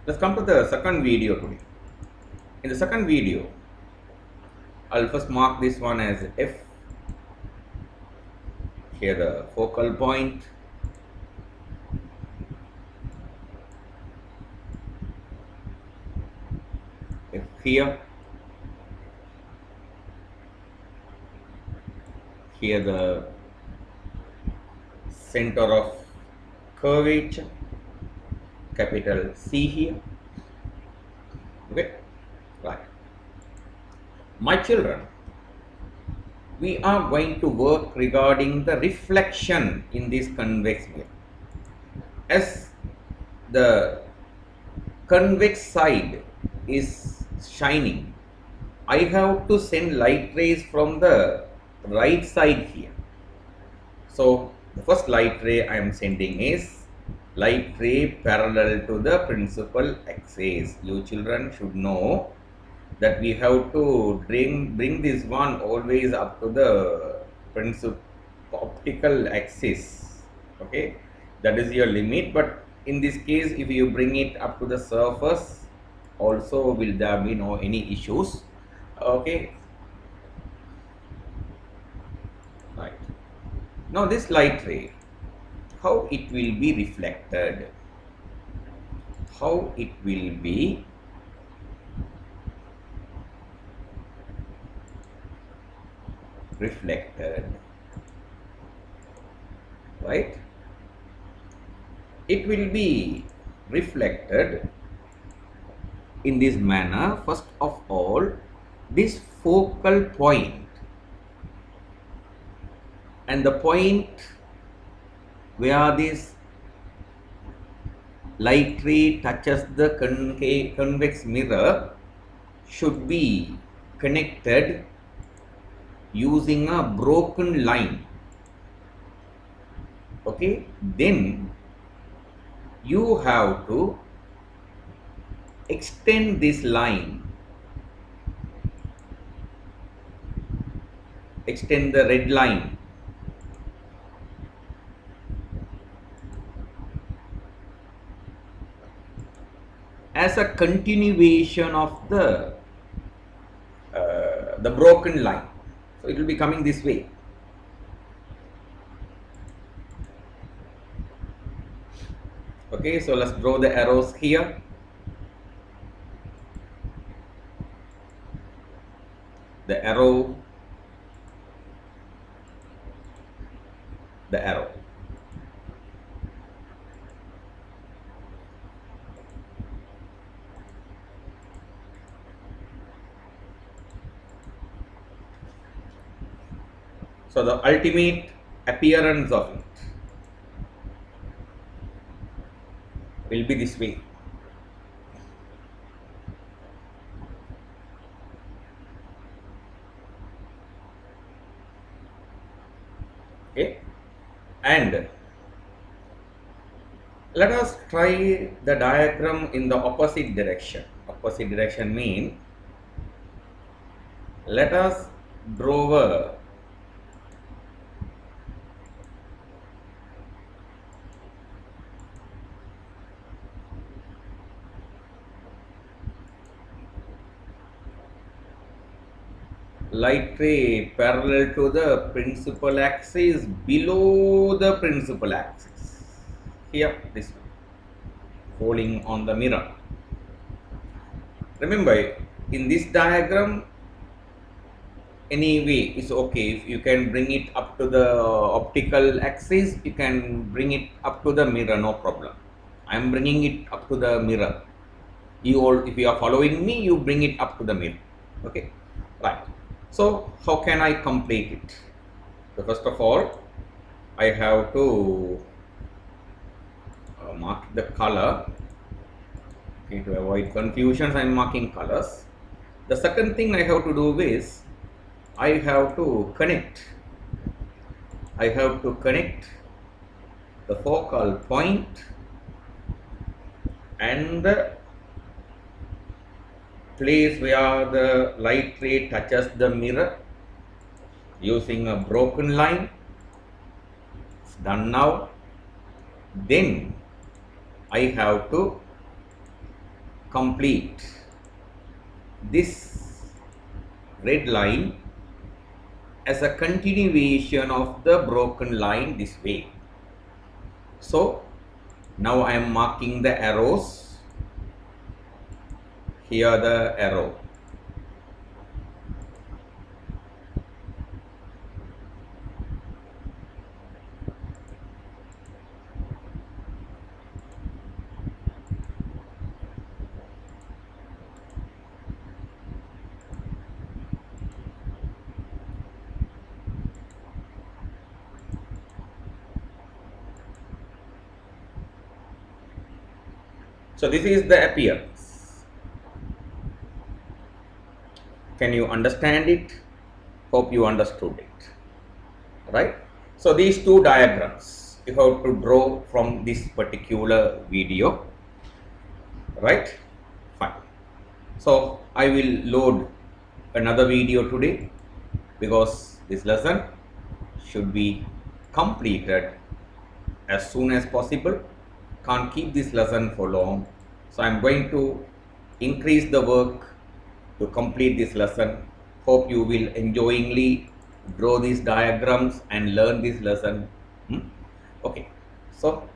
Let's come to the second video today. In the second video, I'll first mark this one as F. Here the focal point. F here. Here the center of curvature, capital C here. Okay, right. My children, we are going to work regarding the reflection in this convex mirror. As the convex side is shining, I have to send light rays from the right side here. So the first light ray I am sending is light ray parallel to the principal axis. You children should know that we have to bring this one always up to the principal optical axis. Okay, that is your limit, but in this case if you bring it up to the surface also will there be no any issues. Okay, right. Now this light ray, how it will be reflected? How it will be reflected, right? It will be reflected in this manner. First of all, this focal point and the point where this light ray touches the convex mirror should be connected using a broken line. Okay, then you have to extend this line, extend the red line as a continuation of the broken line. So it will be coming this way. Okay, so let's draw the arrows here. The arrow, the arrow. So the ultimate appearance of it will be this way. Okay, and let us try the diagram in the opposite direction. Opposite direction means let us draw a light ray parallel to the principal axis below the principal axis. Here, this one, falling on the mirror. Remember, in this diagram, anyway, it's okay. If you can bring it up to the optical axis, you can bring it up to the mirror, no problem. I am bringing it up to the mirror. You all, if you are following me, you bring it up to the mirror. Okay, right. So how can I complete it? So first of all, I have to mark the color. Okay, to avoid confusions, I am marking colors. The second thing I have to do is I have to connect. I have to connect the focal point and the place where the light ray touches the mirror using a broken line. It's done now. Then I have to complete this red line as a continuation of the broken line this way. So now I am marking the arrows. Here the arrow. So this is the appearance. Can you understand it? Hope you understood it. Right? So these two diagrams you have to draw from this particular video. Right? Fine. So I will load another video today because this lesson should be completed as soon as possible. Can't keep this lesson for long. So I am going to increase the work to complete this lesson. Hope you will enjoyingly draw these diagrams and learn this lesson. Okay. So